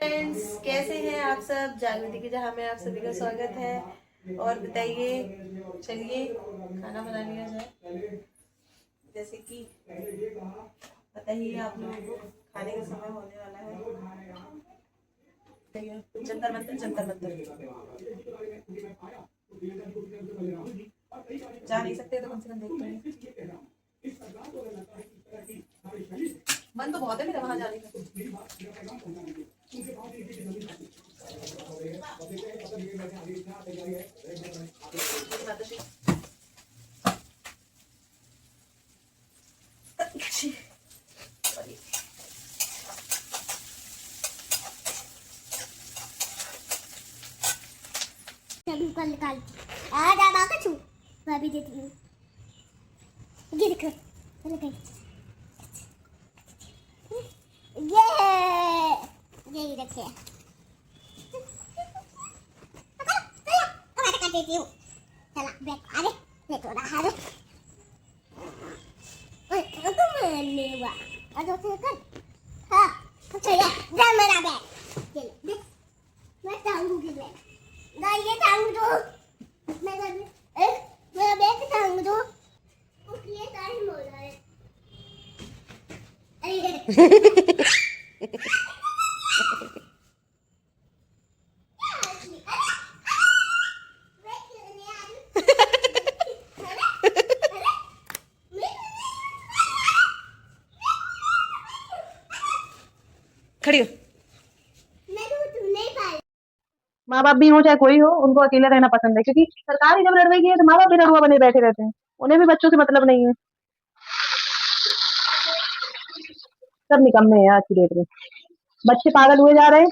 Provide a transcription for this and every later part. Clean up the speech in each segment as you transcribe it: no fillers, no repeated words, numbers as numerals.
Friends, कैसे हैं आप सब। जागृति की जहाँ में आप सभी का स्वागत है। और बताइए, चलिए खाना बना लिया जाए। जैसे कि बताइए आप लोगों को, खाने का समय होने वाला है। जंतर मंतर जंतर मंतर जा नहीं सकते तो कम से कम देखते हैं। मन तो बहुत है मेरा वहां जाने का। कल निकाल आ जा बाका छू मैं भी देती हूँ। ये देखो चलो कहीं ये रखे काट देती हूँ। चला बैठ अरे बैठो ना अरे ओए तो मरने हुआ और तो कर हाँ अच्छा ये जा मेरा बैग चलो देख मैं टांगूंगी बैग ना ये टांग दो मेरा बैग टांग दो उसके टाइम हो रहा है अरे खड़ी हो। माँ बाप भी हो चाहे कोई हो, उनको अकेले रहना पसंद है, क्योंकि सरकार ही जब लड़वाई है तो माँ बाप भी लड़ुआ बने बैठे रहते हैं। उन्हें भी बच्चों से मतलब नहीं है। सब निकम्मे हैं आज की डेट में। बच्चे पागल हुए जा रहे हैं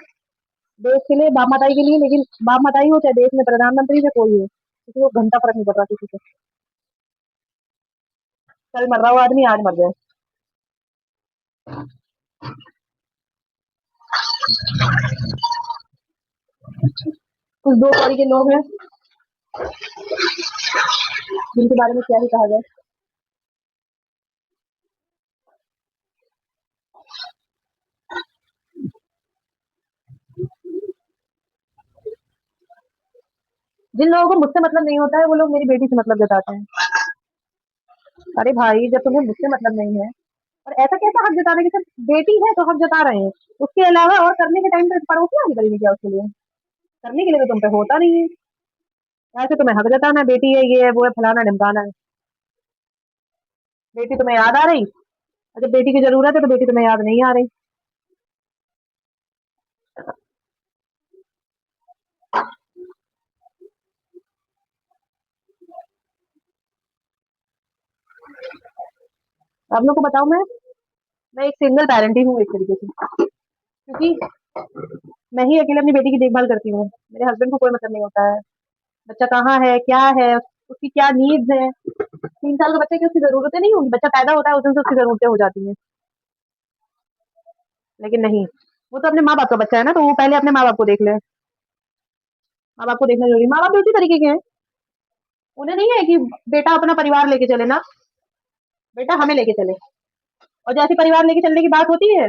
देश के लिए, बाप माताई के लिए, लेकिन बाप माताई हो चाहे देश में प्रधानमंत्री से कोई हो, किसी को घंटा फर्क नहीं पड़ रहा किसी को। कल मर रहा हो आदमी, आज मर जाए। कुछ दो कौड़ी के लोग हैं जिनके बारे में क्या ही कहा जाए। जिन लोगों को मुझसे मतलब नहीं होता है वो लोग मेरी बेटी से मतलब जताते हैं। अरे भाई, जब तुम्हें मुझसे मतलब नहीं है और ऐसा कैसा हक जताने की, सिर्फ बेटी है तो हक जता रहे हैं, उसके अलावा और करने के टाइम पे पड़ोसी आगे करेंगे क्या उसके लिए? करने के लिए तो तुम पे होता नहीं है। ऐसे तुम्हें हक जताना है, बेटी है, ये है, वो है, फलाना ढिमकाना है। बेटी तुम्हें याद आ रही, और जब बेटी की जरूरत है तो बेटी तुम्हें याद नहीं आ रही। आप लोग को बताऊं, मैं एक सिंगल पेरेंट ही हूँ एक तरीके से, क्योंकि मैं ही अकेले अपनी बेटी की देखभाल करती हूँ। मेरे हस्बैंड को कोई मतलब नहीं होता है बच्चा कहाँ है, क्या है, उसकी क्या नीड्स है। 3 साल के बच्चे की उसकी जरूरतें नहीं होंगी, बच्चा पैदा होता है उस दिन से उसकी जरूरतें हो जाती हैं। लेकिन नहीं, वो तो अपने माँ बाप का बच्चा है ना, तो वो पहले अपने माँ बाप को देख ले। माँ बाप को देखना जरूरी, माँ बाप भी उसी तरीके के हैं। उन्हें नहीं है कि बेटा अपना परिवार लेके चले ना, बेटा हमें लेके चले। और जैसे परिवार लेके चलने की बात होती है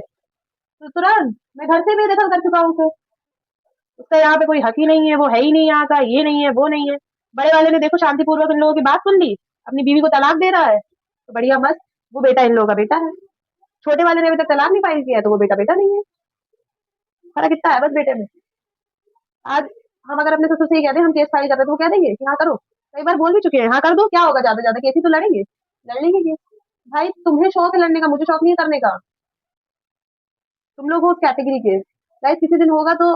तो तुरंत मैं घर से बेदखल कर चुका हूँ उसे। उसका यहाँ पे कोई हक ही नहीं है, वो है ही नहीं यहाँ का, ये नहीं है, वो नहीं है। बड़े वाले ने देखो शांतिपूर्वक इन लोगों की बात सुन ली, अपनी बीवी को तलाक दे रहा है, तो बढ़िया मस्त, वो बेटा इन लोगों का बेटा है। छोटे वाले ने अभी तक तलाक नहीं फाइल किया है, तो वो बेटा बेटा नहीं है। फर्क इतना है बस बेटे में। आज हम अगर अपने ससुर से ये कहते हैं हम केस फाइल कर रहे हैं, तो वो कह देंगे कि हाँ करो। कई बार बोल भी चुके हैं, हाँ कर दो, क्या होगा, ज्यादा ज्यादा केस ही तो लड़ेंगे। लड़ लेंगे केस। भाई तुम्हें शौक है लड़ने का, मुझे शौक नहीं है करने का। तुम लोग हो उस कैटेगरी के। गाइस किसी दिन होगा तो,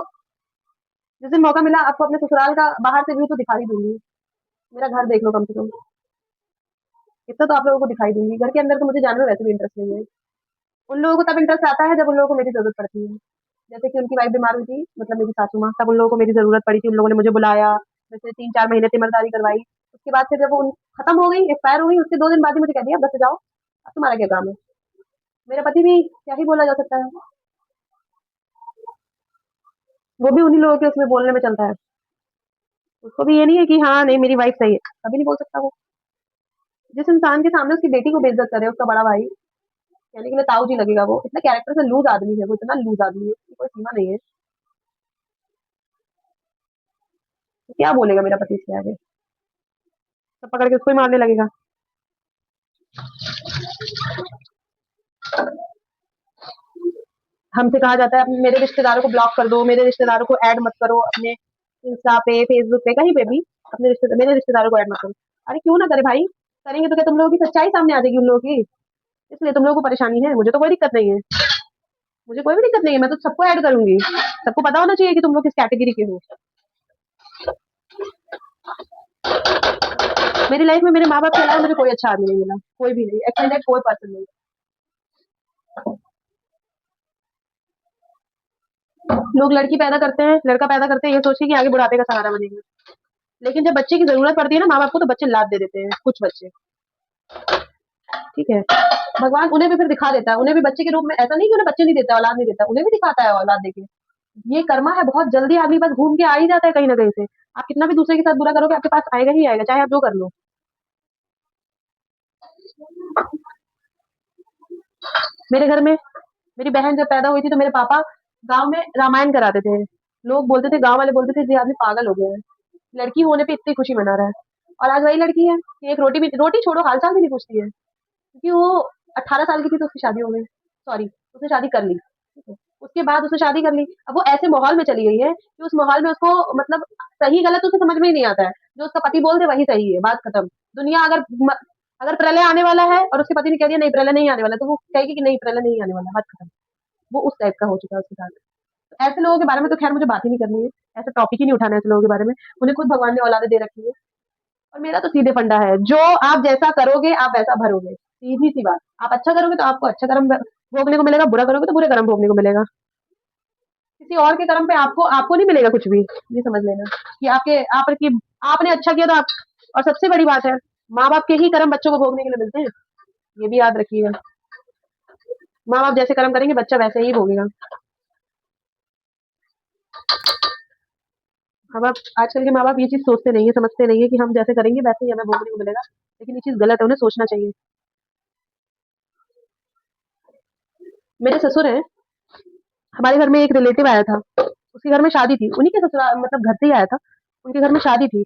जिस दिन मौका मिला आपको अपने ससुराल का बाहर से व्यू तो दिखा ही दूंगी। मेरा घर देख लो कम से कम, इतना तो आप लोगों को दिखाई दूंगी। घर के अंदर तो मुझे जाने में वैसे भी इंटरेस्ट नहीं है। उन लोगों को तब इंटरेस्ट आता है जब उन लोगों को मेरी जरूरत पड़ती है। जैसे कि उनकी वाइफ बीमार हुई थी, मतलब मेरी सासू माँ, तब उन लोगों को मेरी जरूरत पड़ी थी, उन लोगों ने मुझे बुलाया। वैसे 3-4 महीने तीमरदारी करवाई। उसके बाद से जब वो खत्म हो गई, एक्सपायर हो गई, उसके 2 दिन बाद ही मुझे कह दिया बस जाओ, अब तुम्हारा क्या काम है। मेरा पति भी क्या ही बोला जा सकता है, वो भी उन्हीं लोगों के उसमें बोलने में चलता है। उसको भी ये नहीं है कि हाँ नहीं मेरी वाइफ सही है, कभी नहीं बोल सकता वो। जिस इंसान के सामने उसकी बेटी को बेइज्जत करे उसका बड़ा भाई, कहने के लिए ताऊ जी लगेगा, वो इतना कैरेक्टर से लूज आदमी है, वो इतना लूज आदमी है, उसकी कोई सीमा नहीं है। तो क्या बोलेगा मेरा पति इसके आगे? सब पकड़ के उसको ही मारने लगेगा। हमसे कहा जाता है मेरे रिश्तेदारों को ब्लॉक कर दो, मेरे रिश्तेदारों को ऐड मत करो अपने इंस्टा पे, फेसबुक पे, कहीं पे भी अपने मेरे रिश्तेदारों को ऐड मत करो। अरे क्यों ना करे भाई, करेंगे तो क्या तुम लोगों की सच्चाई सामने आ जाएगी उन लोगों की, इसलिए तुम लोगों को परेशानी है। मुझे तो कोई दिक्कत नहीं है, मुझे कोई भी दिक्कत नहीं है, मैं तो सबको ऐड करूंगी। सबको पता होना चाहिए कि तुम लोग किस कैटेगरी के हो। मेरी लाइफ में मेरे माँ बाप के अलावा मुझे कोई अच्छा आदमी नहीं मिला, कोई भी नहीं, एक्सटेंडेड कोई पर्सन नहीं। लोग लड़की पैदा करते हैं, लड़का पैदा करते हैं ये सोच के कि आगे बुढ़ापे का सहारा बनेगा, लेकिन जब बच्चे की जरूरत पड़ती है ना माँ बाप को, तो बच्चे लाद दे देते हैं कुछ बच्चे। ठीक है, भगवान उन्हें भी फिर दिखा देता है, उन्हें भी बच्चे के रूप में, ऐसा नहीं कि उन्हें बच्चे नहीं देता, औलाद नहीं देता, उन्हें भी दिखाता है औलाद देके। ये कर्मा है, बहुत जल्दी आदमी बस घूम के आ ही जाता है कहीं ना कहीं से। आप कितना भी दूसरे के साथ बुरा करोगे आपके पास आएगा ही आएगा, चाहे आप जो कर लो। मेरे घर में मेरी बहन जब पैदा हुई थी तो मेरे पापा गांव में रामायण कराते थे। लोग बोलते थे, गांव वाले बोलते थे ये आदमी पागल हो गया है, लड़की होने पे इतनी खुशी मना रहा है। और आज वही लड़की है कि एक रोटी भी, रोटी छोड़ो हाल चाल भी नहीं पूछती है, क्योंकि वो 18 साल की थी तो उसकी शादी हो गई। सॉरी, उसने शादी कर ली, ठीक है? उसके बाद उसने शादी कर ली। अब वो ऐसे माहौल में चली गई है कि उस माहौल में उसको मतलब सही गलत उसे समझ में ही नहीं आता है। जो उसका पति बोल दे वही सही है, बात खत्म। दुनिया अगर प्रलय आने वाला है और उसके पति ने कह दिया नहीं प्रलय नहीं आने वाला, तो वो कहेगी कि नहीं प्रलय नहीं आने वाला, बात खत्म। वो उस टाइप का हो चुका है उसके साथ। तो ऐसे लोगों के बारे में तो खैर मुझे बात ही नहीं करनी है, ऐसा टॉपिक ही नहीं उठाना है ऐसे लोगों के बारे में। उन्हें खुद भगवान ने औलादे दे रखी है, और मेरा तो सीधे फंडा है, जो आप जैसा करोगे आप वैसा भरोगे, सीधी सी बात। आप अच्छा करोगे तो आपको अच्छा कर्म भोगने को मिलेगा, बुरा करोगे तो बुरे कर्म भोगने को मिलेगा। किसी और के कर्म पे आपको आपको नहीं मिलेगा कुछ भी, ये समझ लेना कि आपने अच्छा किया तो आप। और सबसे बड़ी बात है, माँ बाप के ही कर्म बच्चों को भोगने के लिए मिलते हैं, ये भी याद रखिएगा। माँ बाप जैसे कर्म करेंगे बच्चा वैसे ही भोगेगा। माँ बाप, आजकल के माँ बाप ये चीज सोचते नहीं है, समझते नहीं है कि हम जैसे करेंगे वैसे ही हमें भोगने को मिलेगा, लेकिन ये चीज गलत है, उन्हें सोचना चाहिए। मेरे ससुर हैं, हमारे घर में एक रिलेटिव आया था, उसके घर में शादी थी, उन्हीं के ससुराल मतलब घर से ही आया था, उनके घर में शादी थी।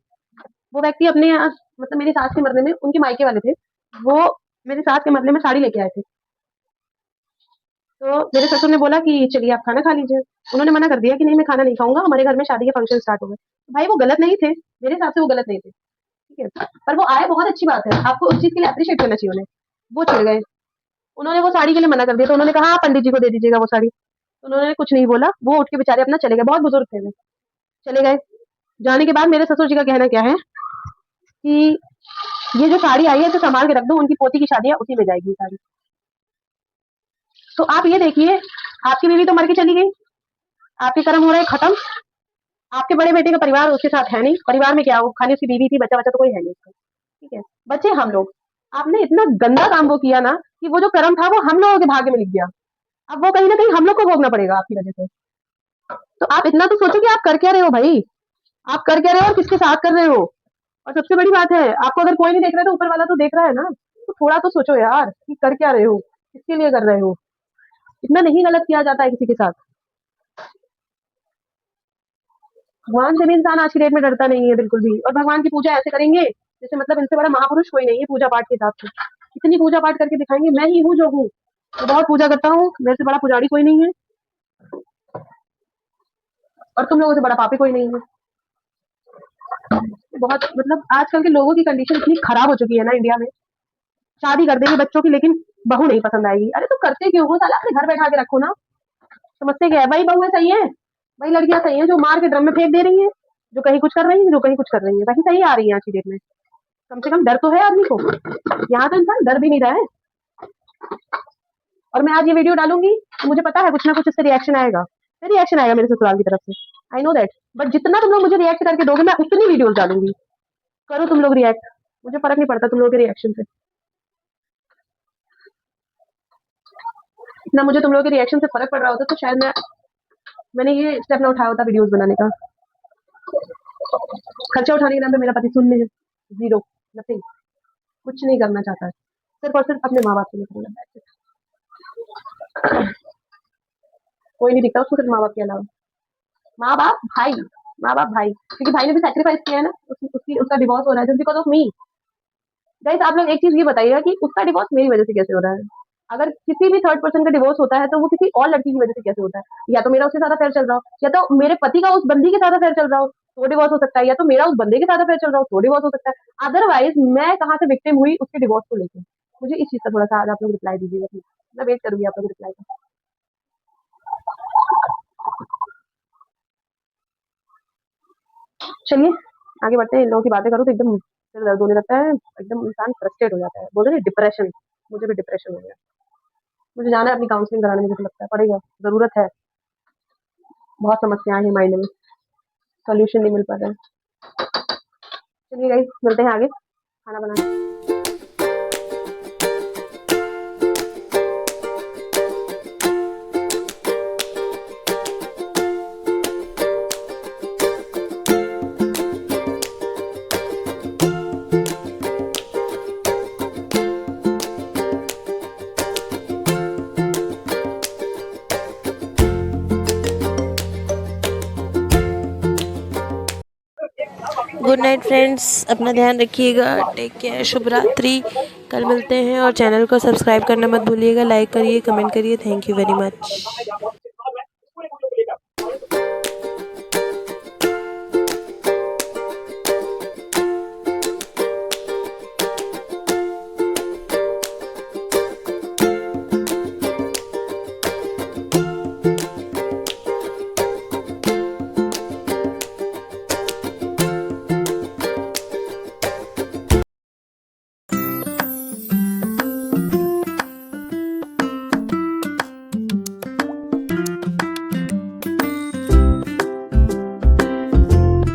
वो व्यक्ति अपने यहाँ मतलब मेरी सास के मरने में, उनके मायके वाले थे, वो मेरी सास के मरने में साड़ी लेके आए थे। तो मेरे ससुर ने बोला कि चलिए आप खाना खा लीजिए। उन्होंने मना कर दिया कि नहीं मैं खाना नहीं खाऊंगा, हमारे घर में शादी के फंक्शन स्टार्ट हो गए। तो भाई वो गलत नहीं थे, मेरे हिसाब से वो गलत नहीं थे, ठीक है, पर वो आए बहुत अच्छी बात है, आपको उस चीज के लिए अप्रिशिएट करना चाहिए उन्हें। वो चिढ़ गए, उन्होंने वो साड़ी के लिए मना कर दिया, तो उन्होंने कहा "हाँ, पंडित जी को दे दीजिएगा वो साड़ी"। तो उन्होंने कुछ नहीं बोला, वो उठ के बेचारे अपना चले गए, बहुत बुजुर्ग थे वो, चले गए। जाने के बाद मेरे ससुर जी का कहना क्या है कि ये जो साड़ी आई है इसे संभाल के रख दो, उनकी पोती की शादी है उसी में जाएगी ये साड़ी। तो आप ये देखिए, आपकी बीवी तो मर के चली गई, आपके कर्म हो रहे हैं खत्म। आपके बड़े बेटे का परिवार उसके साथ है नहीं, परिवार में क्या हो, खाली उसकी बीवी थी, बच्चा बच्चा तो कोई है नहीं उसका, ठीक है, बच्चे हम लोग। आपने इतना गंदा काम वो किया ना कि वो जो कर्म था वो हम लोगों के भाग्य में लिख गया। अब वो कहीं ना कहीं हम लोग को भोगना पड़ेगा आपकी वजह से। तो आप इतना तो सोचो कि आप कर क्या रहे हो भाई, आप कर क्या रहे हो और किसके साथ कर रहे हो। और सबसे बड़ी बात है, आपको अगर कोई नहीं देख रहा है तो ऊपर वाला तो देख रहा है ना, तो थोड़ा तो सोचो यार कि कर क्या रहे हो, किसके लिए कर रहे हो। इतना नहीं गलत किया जाता है किसी के साथ। भगवान से भी इंसान आज की डेट में डरता नहीं है बिल्कुल भी, और भगवान की पूजा ऐसे करेंगे जैसे मतलब इनसे बड़ा महापुरुष कोई नहीं है पूजा पाठ के हिसाब से। इतनी पूजा पाठ करके दिखाएंगे मैं ही हूँ जो हूँ, मैं बहुत पूजा करता हूँ, मेरे से बड़ा पुजारी कोई नहीं है, और तुम लोगों से बड़ा पापी कोई नहीं है। बहुत मतलब आजकल के लोगों की कंडीशन इतनी खराब हो चुकी है ना इंडिया में, शादी कर देंगे बच्चों की लेकिन बहू नहीं पसंद आएगी। अरे तो करते क्यों हो साला, अपने घर बैठा के रखो ना। समझते क्या है, वही बहुएं सही है, वही लड़कियां सही है जो मार के ड्रम में फेंक दे रही है, जो कहीं कुछ कर रही है, जो कहीं कुछ कर रही है, वही सही आ रही है आज की डेट में। कम से कम डर तो है आदमी को, यहाँ तो इंसान डर भी नहीं रहा है। और मैं आज ये वीडियो डालूंगी तो मुझे पता है कुछ ना कुछ इससे रिएक्शन आएगा, फिर रिएक्शन आएगा मेरे ससुराल की तरफ से, आई नो दैट। बट जितना तुम लोग मुझे रिएक्ट करके दोगे मैं उतनी वीडियोस डालूंगी। करो तुम लोग रिएक्ट, मुझे फर्क नहीं पड़ता तुम लोगों के रिएक्शन से। इतना मुझे तुम लोगों के रिएक्शन से फर्क पड़ रहा होता तो शायद मैंने ये स्टेप ना उठाया होता वीडियोस बनाने का। खर्चा उठाने के नाम पे मेरा पति शून्य है, जीरो, नथिंग, कुछ नहीं करना चाहता है, सिर्फ और सिर्फ अपने माँ बाप के लिए करना चाहता है। कोई नहीं दिखता उसको सिर्फ माँ बाप के अलावा, माँ बाप भाई माँ बाप भाई, क्योंकि भाई ने भी सैक्रिफाइस किया है ना, उसका डिवोर्स हो रहा है just because of me. Guys आप लोग एक चीज ये बताइएगा कि उसका डिवोर्स मेरी वजह से कैसे हो रहा है। अगर किसी भी थर्ड पर्सन का डिवोर्स होता है तो वो किसी और लड़की की वजह से कैसे होता है। या तो मेरा उसके साथ अफेयर चल रहा हो, या तो मेरे पति का उस बंदी के साथ अफेयर चल रहा हो तो डिवोर्स हो सकता है, या तो मेरा उस बंदे के साथ अफेयर चल रहा हो तो डिवोर्स हो सकता है। अदरवाइज मैं कहाँ से विक्टिम हुई उसके डिवोर्स को लेकर। मुझे इस चीज का थोड़ा सा आज आप लोग रिप्लाई दीजिएगा प्लीज। मैं वेट करूंगी आप लोग रिप्लाई का। चलिए आगे बढ़ते हैं। इन लोगों की बातें करो तो एकदम सिर दर्द होने लगता है, एकदम इंसान फ्रस्ट्रेट हो जाता है, बोलते हैं डिप्रेशन। मुझे भी डिप्रेशन हो गया। मुझे जाना है अपनी काउंसलिंग कराने, मुझे तो लगता है पड़ेगा, जरूरत है। बहुत समस्याएं हैं माइंड में, सॉल्यूशन नहीं मिल पा रहा है। चलिए गाइस मिलते हैं आगे खाना बनाने। गुड नाइट फ्रेंड्स, अपना ध्यान रखिएगा, टेक केयर, शुभ रात्रि। कल मिलते हैं और चैनल को सब्सक्राइब करना मत भूलिएगा, लाइक करिए, कमेंट करिए। Thank you very much.